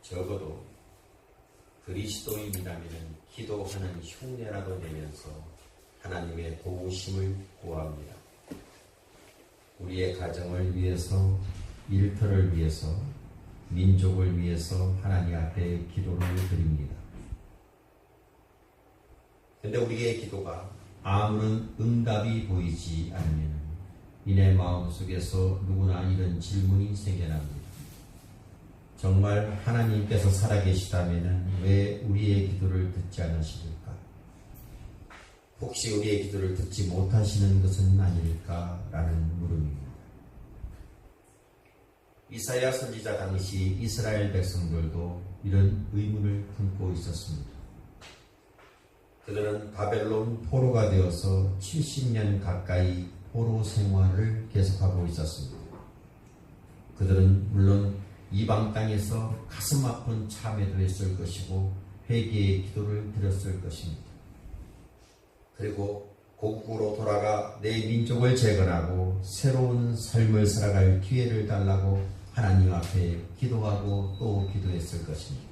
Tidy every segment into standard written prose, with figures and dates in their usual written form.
적어도 그리스도인이라면 기도하는 흉내라도 내면서 하나님의 도우심을 구합니다. 우리의 가정을 위해서, 일터를 위해서, 민족을 위해서 하나님 앞에 기도를 드립니다. 근데 우리의 기도가 아무런 응답이 보이지 않으면 이내 마음속에서 누구나 이런 질문이 생겨납니다. 정말 하나님께서 살아계시다면 왜 우리의 기도를 듣지 않으실까? 혹시 우리의 기도를 듣지 못하시는 것은 아닐까라는 물음입니다. 이사야 선지자 당시 이스라엘 백성들도 이런 의문을 품고 있었습니다. 그들은 바벨론 포로가 되어서 70년 가까이 포로 생활을 계속하고 있었습니다. 그들은 물론 이방 땅에서 가슴 아픈 참회도 했을 것이고 회개의 기도를 드렸을 것입니다. 그리고 고국으로 돌아가 내 민족을 재건하고 새로운 삶을 살아갈 기회를 달라고 하나님 앞에 기도하고 또 기도했을 것입니다.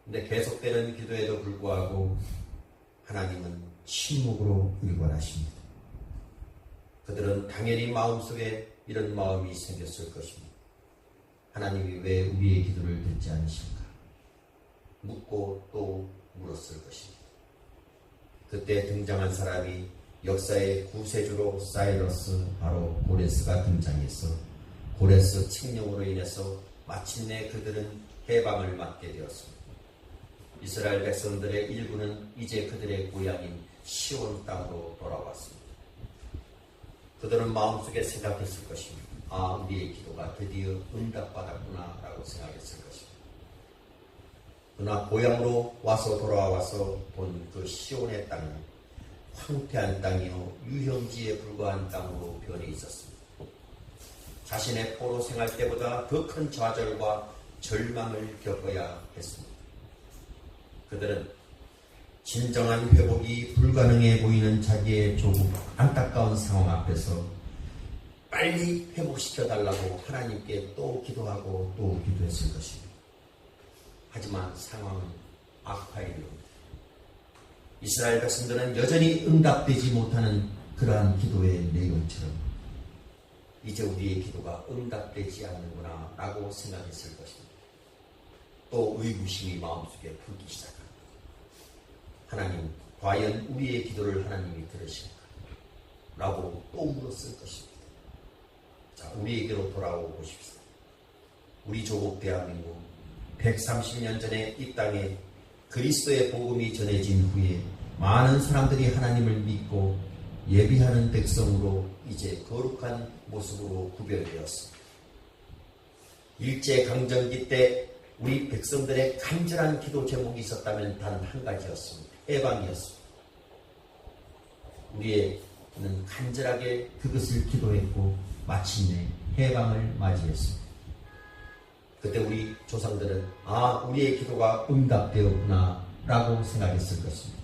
근데 계속되는 기도에도 불구하고 하나님은 침묵으로 일관하십니다. 그들은 당연히 마음속에 이런 마음이 생겼을 것입니다. 하나님이 왜 우리의 기도를 듣지 않으실까? 묻고 또 물었을 것입니다. 그때 등장한 사람이 역사의 구세주로 사이러스, 바로 고레스가 등장해서 고레스 칙령으로 인해서 마침내 그들은 해방을 맞게 되었습니다. 이스라엘 백성들의 일부는 이제 그들의 고향인 시온 땅으로 돌아왔습니다. 그들은 마음속에 생각했을 것입니다. 아, 우리의 기도가 드디어 응답받았구나 라고 생각했을 것입니다. 그러나 고향으로 돌아와서 본 그 시온의 땅은 황폐한 땅이요 유형지에 불과한 땅으로 변해 있었습니다. 자신의 포로 생활 때보다 더 큰 좌절과 절망을 겪어야 했습니다. 그들은 진정한 회복이 불가능해 보이는 자기의 조금 안타까운 상황 앞에서 빨리 회복시켜달라고 하나님께 또 기도하고 또 기도했을 것입니다. 하지만 상황은 악화이옵니다. 이스라엘 백성들은 여전히 응답되지 못하는 그러한 기도의 내용처럼 이제 우리의 기도가 응답되지 않는구나 라고 생각했을 것입니다. 또 의구심이 마음속에 불기 시작합니다. 하나님, 과연 우리의 기도를 하나님이 들으실까? 라고 또 물었을 것입니다. 자, 우리에게로 돌아오고 보십시오. 우리 조국 대한민국 130년 전에 이 땅에 그리스도의 복음이 전해진 후에 많은 사람들이 하나님을 믿고 예비하는 백성으로 이제 거룩한 모습으로 구별되었습니다. 일제강점기 때 우리 백성들의 간절한 기도 제목이 있었다면 단 한 가지였습니다. 해방이었습니다. 우리는 간절하게 그것을 기도했고 마침내 해방을 맞이했습니다. 그때 우리 조상들은 우리의 기도가 응답되었구나 라고 생각했을 것입니다.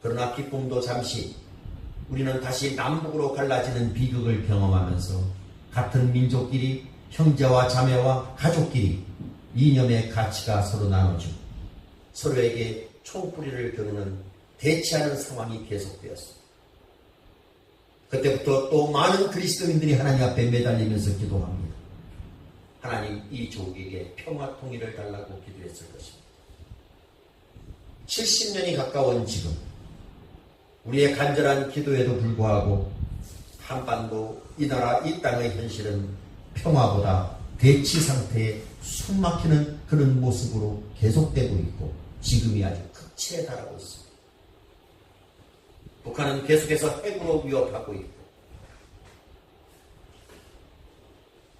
그러나 기쁨도 잠시, 우리는 다시 남북으로 갈라지는 비극을 경험하면서 같은 민족끼리, 형제와 자매와 가족끼리 이념의 가치가 서로 나눠지고 서로에게 총뿌리를 겨누는 대치하는 상황이 계속되었습니다. 그때부터 또 많은 그리스도인들이 하나님 앞에 매달리면서 기도합니다. 하나님, 이 조국에게 평화 통일을 달라고 기도했을 것입니다. 70년이 가까운 지금 우리의 간절한 기도에도 불구하고 한반도, 이 나라, 이 땅의 현실은 평화보다 대치 상태에 숨막히는 그런 모습으로 계속되고 있고 지금이 아주 극치에 달하고 있습니다. 북한은 계속해서 핵으로 위협하고 있고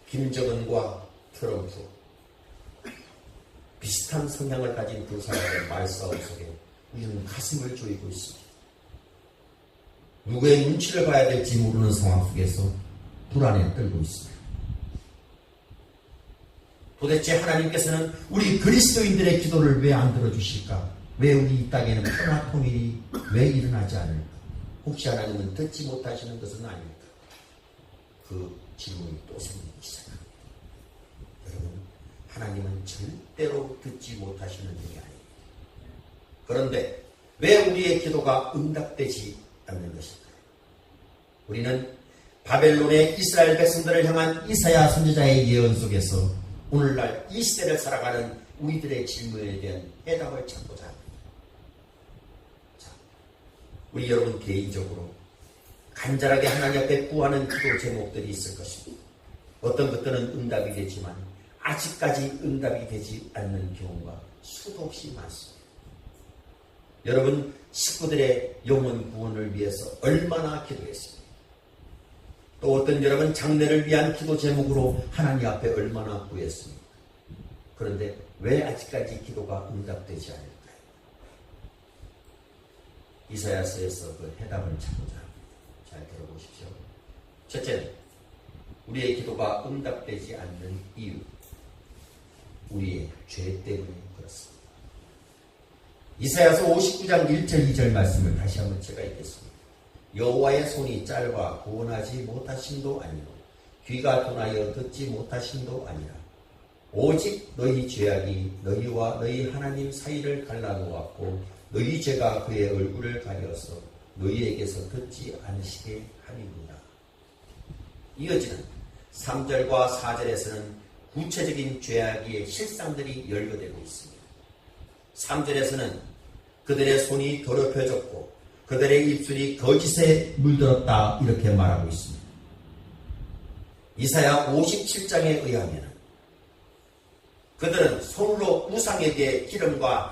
김정은과 트럼프 비슷한 성향을 가진 두 사람의 말싸움 속에 우리는 가슴을 조이고 있습니다. 누구의 눈치를 봐야 될지 모르는 상황 속에서 불안에 떨고 있습니다. 도대체 하나님께서는 우리 그리스도인들의 기도를 왜 안 들어주실까? 왜 우리 이 땅에는 평화 통일이 왜 일어나지 않을까? 혹시 하나님은 듣지 못하시는 것은 아닐까? 그 질문이 또 생기기 시작합니다. 여러분, 하나님은 절대로 듣지 못하시는 분이 아닙니다. 그런데 왜 우리의 기도가 응답되지 않는 것일까요? 우리는 바벨론의 이스라엘 백성들을 향한 이사야 선지자의 예언 속에서 오늘날 이 시대를 살아가는 우리들의 질문에 대한 해답을 찾고자 합니다. 자, 우리 여러분 개인적으로 간절하게 하나님 앞에 구하는 기도 제목들이 있을 것입니다. 어떤 것들은 응답이 되지만 아직까지 응답이 되지 않는 경우가 수도 없이 많습니다. 여러분 식구들의 영혼 구원을 위해서 얼마나 기도했습니까? 또 어떤 여러분 장래를 위한 기도 제목으로 하나님 앞에 얼마나 구했습니까? 그런데 왜 아직까지 기도가 응답되지 않을까요? 이사야서에서 그 해답을 찾고자 합니다. 잘 들어보십시오. 첫째는 우리의 기도가 응답되지 않는 이유, 우리의 죄 때문에 그렇습니다. 이사야서 59장 1절 2절 말씀을 다시 한번 제가 읽겠습니다. 여호와의 손이 짧아 구원하지 못하심도 아니요 귀가 둔하여 듣지 못하심도 아니라 오직 너희 죄악이 너희와 너희 하나님 사이를 갈라놓았고 너희 죄가 그의 얼굴을 가려서 너희에게서 듣지 않으시게 함이니라. 이어지는 3절과 4절에서는 구체적인 죄악의 실상들이 연루되고 있습니다. 3절에서는 그들의 손이 더럽혀졌고 그들의 입술이 거짓에 물들었다 이렇게 말하고 있습니다. 이사야 57장에 의하면 그들은 손으로 우상에게 기름과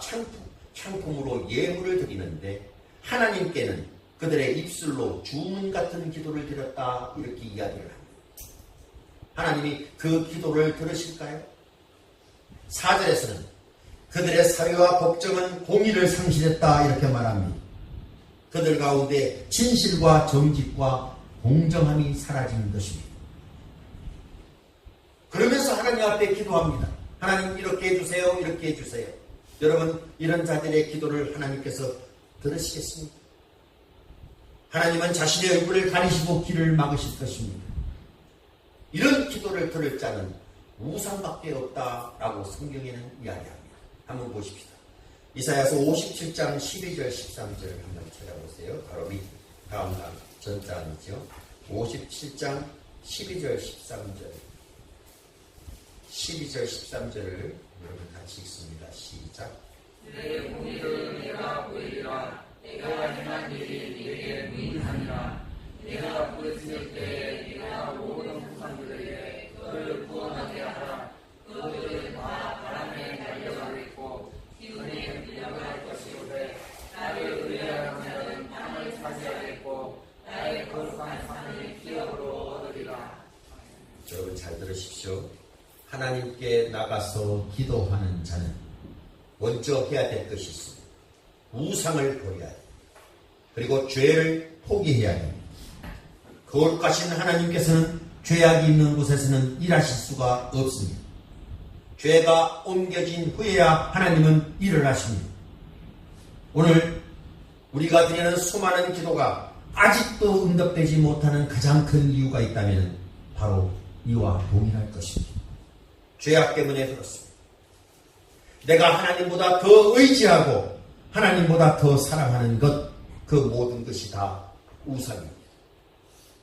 향품으로 예물을 드리는데 하나님께는 그들의 입술로 주문 같은 기도를 드렸다 이렇게 이야기를 합니다. 하나님이 그 기도를 들으실까요? 4절에서는 그들의 사유와 법정은 공의를 상실했다 이렇게 말합니다. 그들 가운데 진실과 정직과 공정함이 사라진 것입니다. 그러면서 하나님 앞에 기도합니다. 하나님 이렇게 해주세요. 이렇게 해주세요. 여러분 이런 자들의 기도를 하나님께서 들으시겠습니까? 하나님은 자신의 얼굴을 가리시고 길을 막으실 것입니다. 이런 기도를 들을 자는 우상밖에 없다라고 성경에는 이야기합니다. 한번 보십시다. 이사야서 57장 12절 13절을 한번 찾아보세요. 바로 밑 다음 전장이죠. 57장 12절 13절 12절 13절을 여러분 같이 읽습니다. 시작. 내 공의를 내가 보이리라. 내가 행한 일이 내게 무익하니라. 내가 부르짖을 때에 내가 모든 후상들에게 그를 구원하게 하라. 그들은 다 바람에 날려가겠고 기운에 밀려갈 것이오되 나를 의뢰하는 자는 땅을 차지하겠고 나의 거룩한 산을 기업으로 얻으리라. 여러분 잘 들으십시오. 하나님께 나가서 기도하는 자는 먼저 해야 될 것이 있습니다. 우상을 버려야 합니다. 그리고 죄를 포기해야 합니다. 거룩하신 하나님께서는 죄악이 있는 곳에서는 일하실 수가 없습니다. 죄가 옮겨진 후에야 하나님은 일을 하십니다. 오늘 우리가 드리는 수많은 기도가 아직도 응답되지 못하는 가장 큰 이유가 있다면 바로 이와 동일할 것입니다. 죄악 때문에 그렇습니다. 내가 하나님보다 더 의지하고 하나님보다 더 사랑하는 것, 그 모든 것이 다 우상입니다.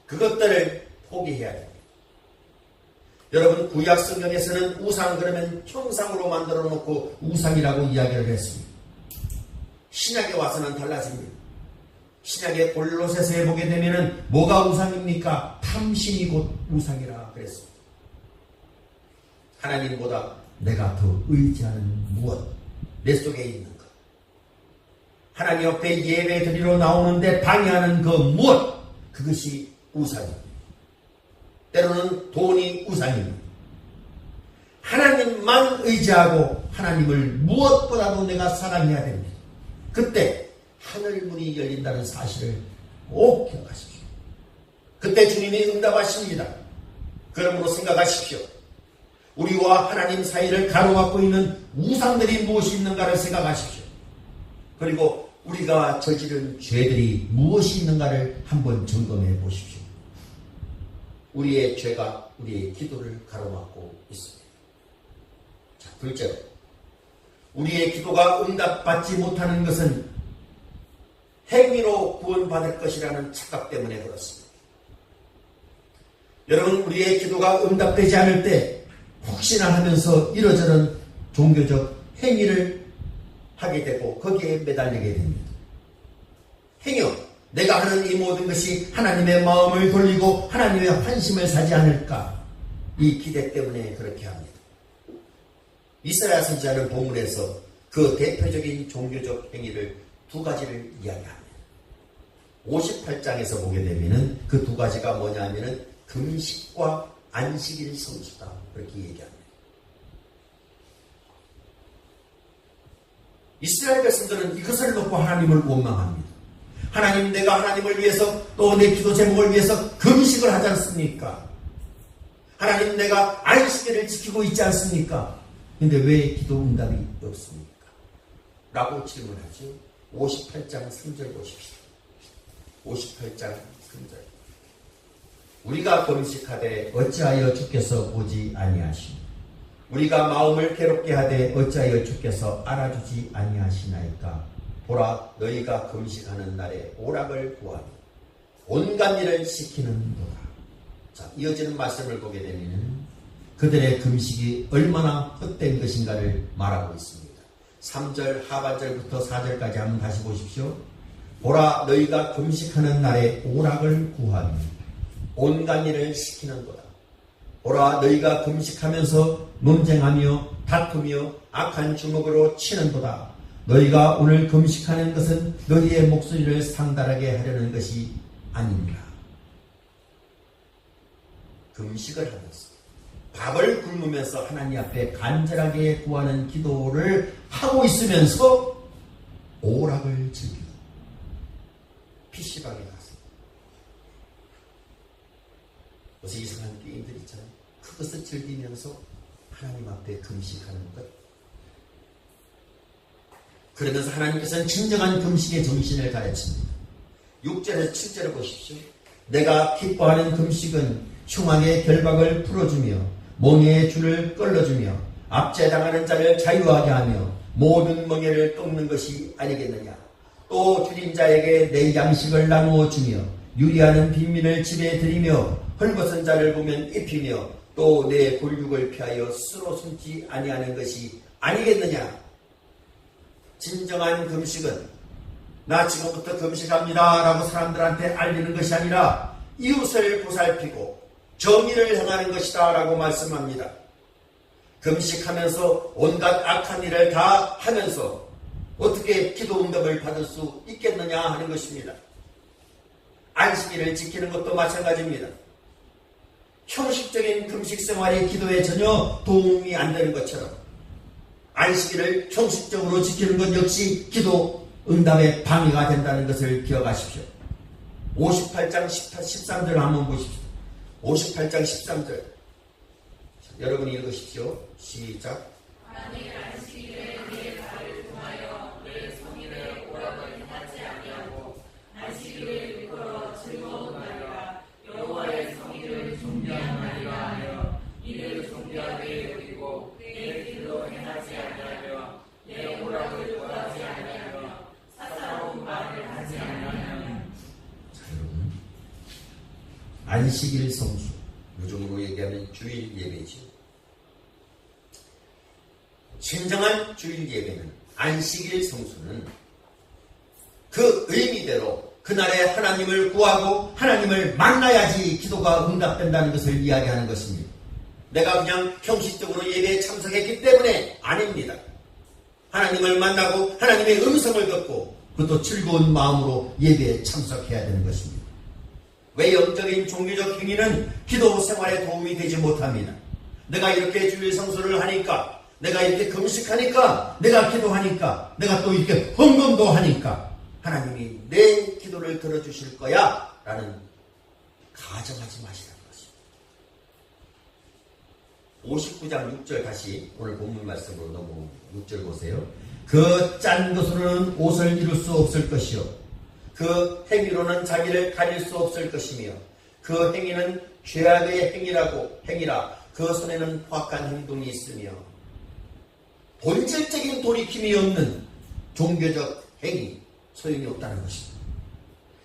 그것들을 포기해야 됩니다. 여러분 구약 성경에서는 우상 그러면 형상으로 만들어 놓고 우상이라고 이야기를 했습니다. 신약에 와서는 달라집니다. 신약의 골로새서에 보게 되면은 뭐가 우상입니까? 탐심이 곧 우상이라 그랬습니다. 하나님보다 내가 더 의지하는 무엇, 내 속에 있는 것, 하나님 옆에 예배 드리러 나오는데 방해하는 그 무엇, 그것이 우상입니다. 때로는 돈이 우상입니다. 하나님만 의지하고 하나님을 무엇보다도 내가 사랑해야 됩니다. 그때 하늘문이 열린다는 사실을 꼭 기억하십시오. 그때 주님이 응답하십니다. 그러므로 생각하십시오. 우리와 하나님 사이를 가로막고 있는 우상들이 무엇이 있는가를 생각하십시오. 그리고 우리가 저지른 죄들이 무엇이 있는가를 한번 점검해 보십시오. 우리의 죄가 우리의 기도를 가로막고 있습니다. 자, 둘째로, 우리의 기도가 응답받지 못하는 것은 행위로 구원받을 것이라는 착각 때문에 그렇습니다. 여러분, 우리의 기도가 응답되지 않을 때 혹시나 하면서 이러저런 종교적 행위를 하게 되고 거기에 매달리게 됩니다. 행여 내가 하는 이 모든 것이 하나님의 마음을 돌리고 하나님의 환심을 사지 않을까, 이 기대 때문에 그렇게 합니다. 이사야 선지자는 본문에서 그 대표적인 종교적 행위를 두 가지를 이야기합니다. 58장에서 보게 되면은 그 두 가지가 뭐냐 하면은 금식과 안식일 성수다, 그렇게 얘기합니다. 이스라엘 백성들은 이것을 놓고 하나님을 원망합니다. 하나님, 내가 하나님을 위해서 또 내 기도 제목을 위해서 금식을 하지 않습니까? 하나님, 내가 안식일을 지키고 있지 않습니까? 근데 왜 기도 응답이 없습니까? 라고 질문하죠. 58장 3절 보십시오. 58장 3절. 우리가 금식하되 어찌하여 주께서 보지 아니하시니, 우리가 마음을 괴롭게 하되 어찌하여 주께서 알아주지 아니하시나이까. 보라, 너희가 금식하는 날에 오락을 구하며 온갖 일을 시키는도다. 자, 이어지는 말씀을 보게 되면 그들의 금식이 얼마나 헛된 것인가를 말하고 있습니다. 3절 하반절부터 4절까지 한번 다시 보십시오. 보라, 너희가 금식하는 날에 오락을 구하며 온갖 일을 시키는도다. 보라, 너희가 금식하면서 논쟁하며 다투며 악한 주먹으로 치는도다. 너희가 오늘 금식하는 것은 너희의 목소리를 상달하게 하려는 것이 아닙니다. 금식을 하면서 밥을 굶으면서 하나님 앞에 간절하게 구하는 기도를 하고 있으면서 오락을 즐기고 PC방에 가서 무슨 이상한 게임들 있잖아요. 그것을 즐기면서 하나님 앞에 금식하는 것. 그러면서 하나님께서는 진정한 금식의 정신을 가르칩니다. 6절에서 7절을 보십시오. 내가 기뻐하는 금식은 흉악의 결박을 풀어주며 멍에의 줄을 끌어주며 압제당하는 자를 자유하게 하며 모든 멍에를 꺾는 것이 아니겠느냐. 또 줄인 자에게 내 양식을 나누어 주며 유리하는 빈민을 집에 들이며 헐벗은 자를 보면 입히며 또 내 골육을 피하여 쓰러 숨지 아니하는 것이 아니겠느냐. 진정한 금식은 나 지금부터 금식합니다 라고 사람들한테 알리는 것이 아니라 이웃을 보살피고 정의를 행하는 것이다 라고 말씀합니다. 금식하면서 온갖 악한 일을 다 하면서 어떻게 기도 응답을 받을 수 있겠느냐 하는 것입니다. 안식일을 지키는 것도 마찬가지입니다. 형식적인 금식 생활이 기도에 전혀 도움이 안 되는 것처럼 안식일을 형식적으로 지키는 것 역시 기도 응답에 방해가 된다는 것을 기억하십시오. 58장 13절 한번 보십시오. 58장 13절. 여러분이 읽으십시오. 시작. 만일 안식일에 네 발을 통하여 내 성일에 오락을 행하지 아니하고 안식일을 일컬어 즐거운 날이라 여호와의 성일을 존귀한 날이라 하며 이를 존귀하게 여기고 내 길로 행하지 아니하며 내 오락을 구하지 아니하며 사사로운 말을 하지 아니하며. 안식일 성수, 요즘으로 얘기하면 주일 예배죠. 진정한 주일 예배는, 안식일 성수는 그 의미대로 그날에 하나님을 구하고 하나님을 만나야지 기도가 응답된다는 것을 이야기하는 것입니다. 내가 그냥 형식적으로 예배에 참석했기 때문에 아닙니다. 하나님을 만나고 하나님의 음성을 듣고 그것도 즐거운 마음으로 예배에 참석해야 되는 것입니다. 외형적인 종교적 행위는 기도 생활에 도움이 되지 못합니다. 내가 이렇게 주일 성수를 하니까, 내가 이렇게 금식하니까, 내가 기도하니까, 내가 또 이렇게 헌금도 하니까 하나님이 내 기도를 들어주실 거야 라는 가정하지 마시라는 것입니다. 59장 6절 다시 오늘 본문 말씀으로 넘어옵니다. 6절 보세요. 그 짠 것으로는 옷을 이룰 수 없을 것이요 그 행위로는 자기를 가릴 수 없을 것이며 그 행위는 죄악의 행위라 그 손에는 확한 행동이 있으며. 본질적인 돌이킴이 없는 종교적 행위 소용이 없다는 것입니다.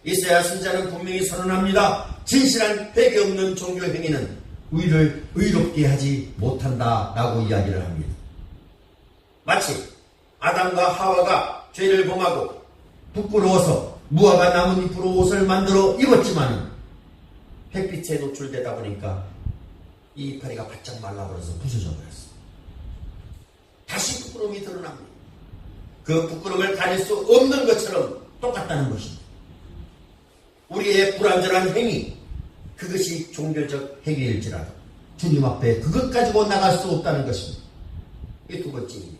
이사야 선지자는 분명히 선언합니다. 진실한 회개 없는 종교 행위는 우리를 의롭게 하지 못한다라고 이야기를 합니다. 마치 아담과 하와가 죄를 범하고 부끄러워서 무화과 나뭇잎으로 옷을 만들어 입었지만 햇빛에 노출되다 보니까 이 이파리가 바짝 말라버려서 부서져 버렸어요. 다시 부끄러움이 드러납니다. 그 부끄러움을 가릴 수 없는 것처럼 똑같다는 것입니다. 우리의 불완전한 행위, 그것이 종교적 행위일지라도 주님 앞에 그것 가지고 나갈 수 없다는 것입니다. 이 두 번째입니다.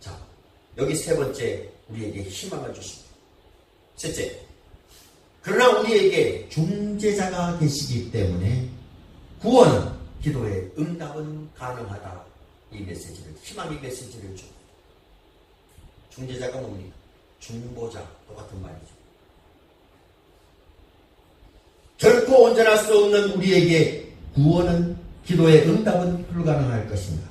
자, 여기 세 번째, 우리에게 희망을 주십니다. 셋째, 그러나 우리에게 중재자가 계시기 때문에 구원은, 기도의 응답은 가능하다. 이 메시지를, 희망의 메시지를 줍니다. 중재자가 뭡니까? 중보자, 똑같은 말이죠. 결코 온전할 수 없는 우리에게 구원은, 기도의 응답은 불가능할 것입니다.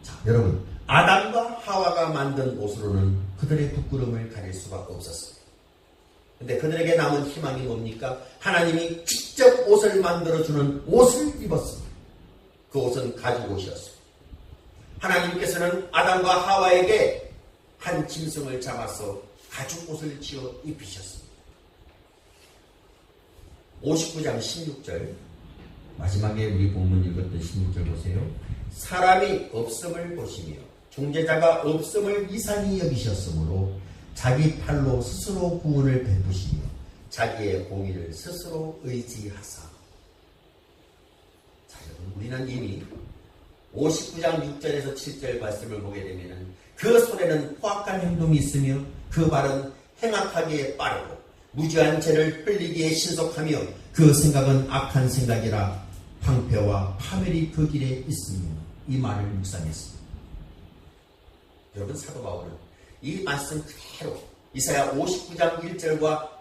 자, 여러분, 아담과 하와가 만든 옷으로는 그들의 부끄러움을 가릴 수밖에 없었습니다. 근데 그들에게 남은 희망이 뭡니까? 하나님이 직접 옷을 만들어주는 옷을 입었습니다. 그 옷은 가죽 옷이었습니다. 하나님께서는 아담과 하와에게 한 짐승을 잡아서 가죽 옷을 지어 입히셨습니다. 59장 16절, 마지막에 우리 본문 읽었던 16절 보세요. 사람이 없음을 보시며 중재자가 없음을 이상히 여기셨으므로 자기 팔로 스스로 구원을 베푸시며 자기의 공의를 스스로 의지하사. 자, 여러분, 우리는 이미 59장 6절에서 7절 말씀을 보게 되면 그 손에는 포악한 행동이 있으며 그 발은 행악하기에 빠르고 무지한 죄를 흘리기에 신속하며 그 생각은 악한 생각이라 방패와 파멸이 그 길에 있으며, 이 말을 묵상했습니다. 여러분, 사도 바울은 이 말씀 그대로 이사야 59장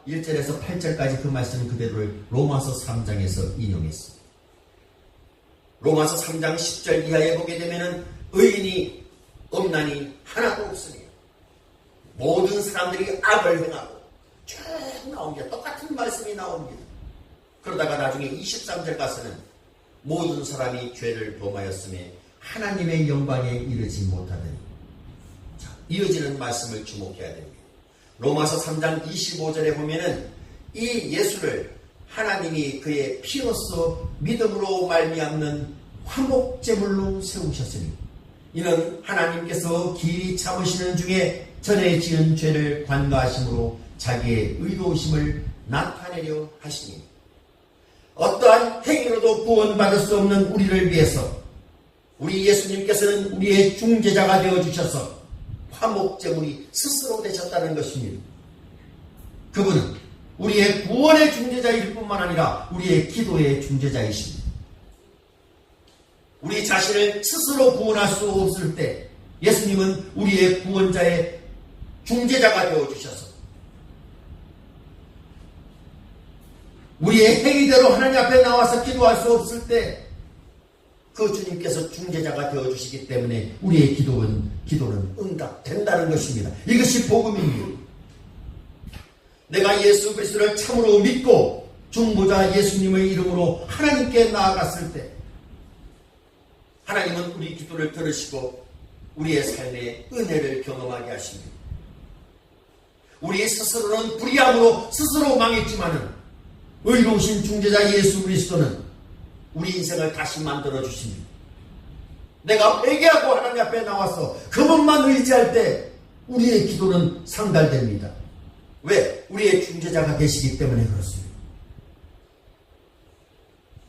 1절에서 8절까지 그 말씀 그대로를 로마서 3장에서 인용했습니다. 로마서 3장 10절 이하에 보게 되면 의인이 없나니 하나도 없으니 모든 사람들이 악을 행하고 쭉 나옵니다. 똑같은 말씀이 나옵니다. 그러다가 나중에 23절 가서는 모든 사람이 죄를 범하였음에 하나님의 영광에 이르지 못하더니. 자, 이어지는 말씀을 주목해야 됩니다. 로마서 3장 25절에 보면은 이 예수를 하나님이 그의 피로써 믿음으로 말미암는 화목제물로 세우셨으니 이는 하나님께서 길이 참으시는 중에 전에 지은 죄를 관가하심으로 자기의 의로우심을 나타내려 하시니, 어떠한 행위로도 구원받을 수 없는 우리를 위해서 우리 예수님께서는 우리의 중재자가 되어주셔서 화목제물이 스스로 되셨다는 것입니다. 그분은 우리의 구원의 중재자일 뿐만 아니라 우리의 기도의 중재자이십니다. 우리 자신을 스스로 구원할 수 없을 때 예수님은 우리의 구원자의 중재자가 되어주셔서 우리의 행위대로 하나님 앞에 나와서 기도할 수 없을 때 그 주님께서 중재자가 되어주시기 때문에 우리의 기도는 응답된다는 것입니다. 이것이 복음입니다. 내가 예수 그리스도를 참으로 믿고 중보자 예수님의 이름으로 하나님께 나아갔을 때 하나님은 우리 기도를 들으시고 우리의 삶에 은혜를 경험하게 하십니다. 우리 스스로는 불의함으로 스스로 망했지만은 의로우신 중재자 예수 그리스도는 우리 인생을 다시 만들어 주십니다. 내가 회개하고 하나님 앞에 나와서 그분만 의지할 때 우리의 기도는 상달됩니다. 왜? 우리의 중재자가 계시기 때문에 그렇습니다.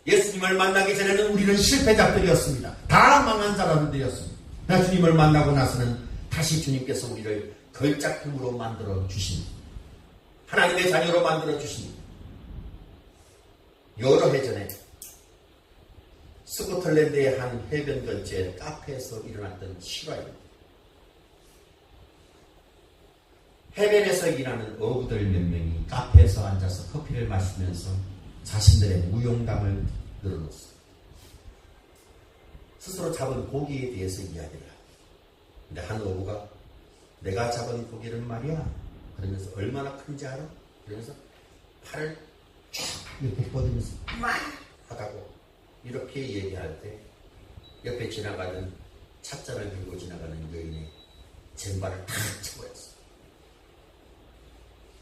예수님을 만나기 전에는 우리는 실패자들이었습니다. 다 망한 사람들이었습니다. 그러나 주님을 만나고 나서는 다시 주님께서 우리를 걸작품으로 만들어 주십니다. 하나님의 자녀로 만들어 주십니다. 여러 해 전에 스코틀랜드의 한 해변 근처의 카페에서 일어났던 실화입니다. 해변에서 일하는 어부들 몇 명이 카페에서 앉아서 커피를 마시면서 자신들의 무용담을 늘어놓습니다. 스스로 잡은 고기에 대해서 이야기를 하고, 근데 한 어부가 내가 잡은 고기는 말이야 그러면서 얼마나 큰지 알아? 그러면서 팔을 쫙 이렇게 뻗으면서 막 하다고 이렇게 얘기할 때 옆에 지나가는 찻잔을 들고 지나가는 여인의 쟁반을 탁 쳐버렸어.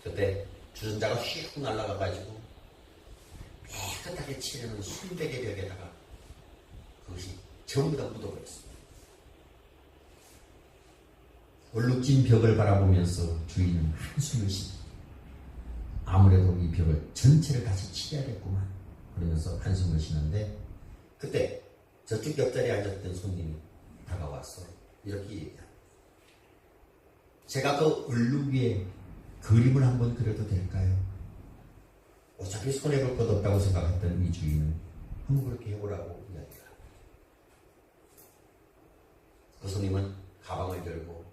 그때 주전자가 휙 날아가가지고 깨끗하게 칠해놓은 순백의 벽에다가 그것이 전부 다 묻어버렸어. 얼룩진 벽을 바라보면서 주인은 한숨을 쉬고 아무래도 이 벽을 전체를 다시 칠해야겠구만 그러면서 한숨을 쉬는데 그때 저쪽 옆자리에 앉았던 손님이 다가와서 이렇게 얘기합니다. 제가 그 얼룩 위에 그림을 한번 그려도 될까요? 어차피 손해볼 것 없다고 생각했던 이 주인은 한번 그렇게 해보라고 이야기합니다. 그 손님은 가방을 들고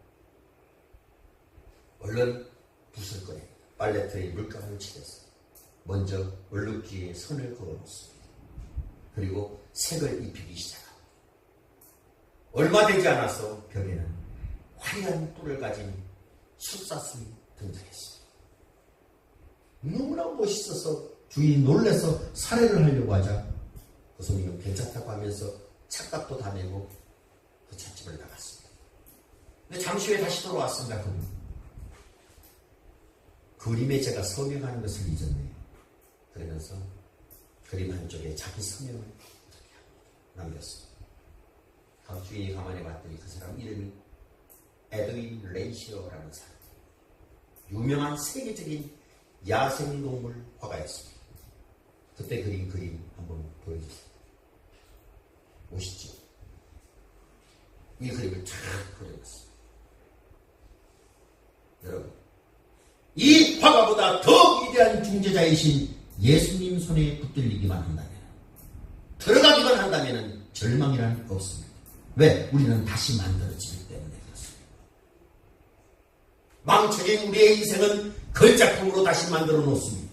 얼른 붓을 꺼내 팔레트에 물감을 칠해서 먼저 얼룩지에 선을 그어놓습니다. 그리고 색을 입히기 시작합니다. 얼마 되지 않아서 벽에는 화려한 뿔을 가진 숫사슴이 등장했습니다. 너무나 멋있어서 주인이 놀라서 살해를 하려고 하자 그 손님은 괜찮다고 하면서 착각도 다 내고 그 찻집을 나갔습니다. 근데 잠시 후에 다시 돌아왔습니다. 그림에 제가 서명하는 것을 잊었네요. 그러면서 그림 한쪽에 자기 서명을 남겼습니다. 다음 주인이 가만히 봤더니 그 사람 이름이 에드윈 레이시어라는 사람, 유명한 세계적인 야생동물 화가였습니다. 그때 그린 그림 한번 보여주세요. 멋있죠? 이 그림을 쫙 그려놨습니다. 여러분, 이 화가보다 더 위대한 중재자이신 예수님 손에 붙들리기만 한다면, 들어가기만 한다면 절망이란 없습니다. 왜? 우리는 다시 만들어지기 때문에 그렇습니다. 망쳐진 우리의 인생은 걸작품으로 다시 만들어 놓습니다.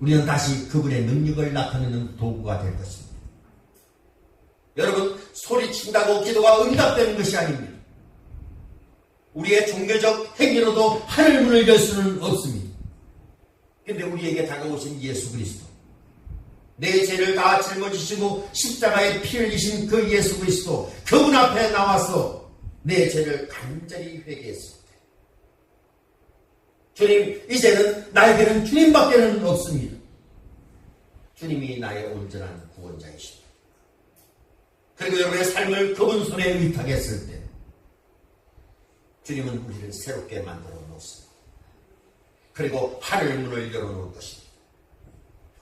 우리는 다시 그분의 능력을 나타내는 도구가 될 것입니다. 여러분, 소리친다고 기도가 응답되는 것이 아닙니다. 우리의 종교적 행위로도 하늘 문을 열 수는 없습니다. 그런데 우리에게 다가오신 예수 그리스도, 내 죄를 다 짊어지시고 십자가에 피 흘리신 그 예수 그리스도, 그분 앞에 나와서 내 죄를 간절히 회개했습니다. 주님, 이제는 나에게는 주님밖에는 없습니다. 주님이 나의 온전한 구원자이십니다. 그리고 여러분의 삶을 그분 손에 의탁했을 때 주님은 우리를 새롭게 만들어 놓습니다. 그리고 하늘 문을 열어놓을 것입니다.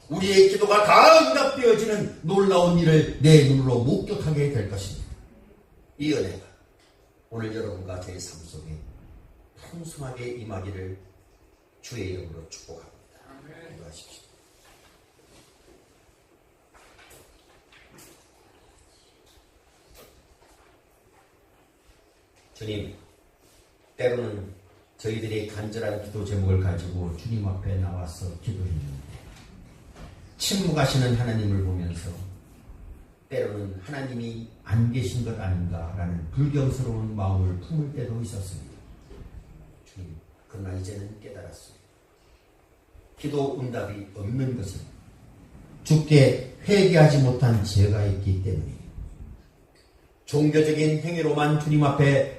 우리의 기도가 다 응답되어지는 놀라운 일을 내 눈으로 목격하게 될 것입니다. 이 은혜가 오늘 여러분과 제 삶 속에 풍성하게 임하기를 주의 이름으로 축복합니다. 기도하십시오. 주님, 때로는 저희들이 간절한 기도 제목을 가지고 주님 앞에 나와서 기도했는데 침묵하시는 하나님을 보면서 때로는 하나님이 안 계신 것 아닌가라는 불경스러운 마음을 품을 때도 있었습니다. 주님, 그러나 이제는 깨달았습니다. 기도 응답이 없는 것은 주께 회개하지 못한 죄가 있기 때문입니다. 종교적인 행위로만 주님 앞에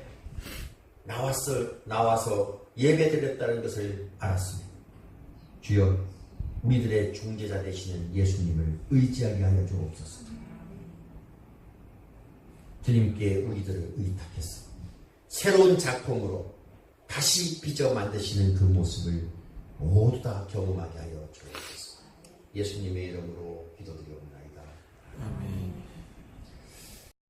나와서 예배드렸다는 것을 알았습니다. 주여, 우리들의 중재자 되시는 예수님을 의지하게 하여 주옵소서. 주님께 우리들을 의탁해서 새로운 작품으로 다시 빚어 만드시는 그 모습을 모두 다 경험하게 하여 주옵소서. 예수님의 이름으로 기도드리옵나이다. 아멘.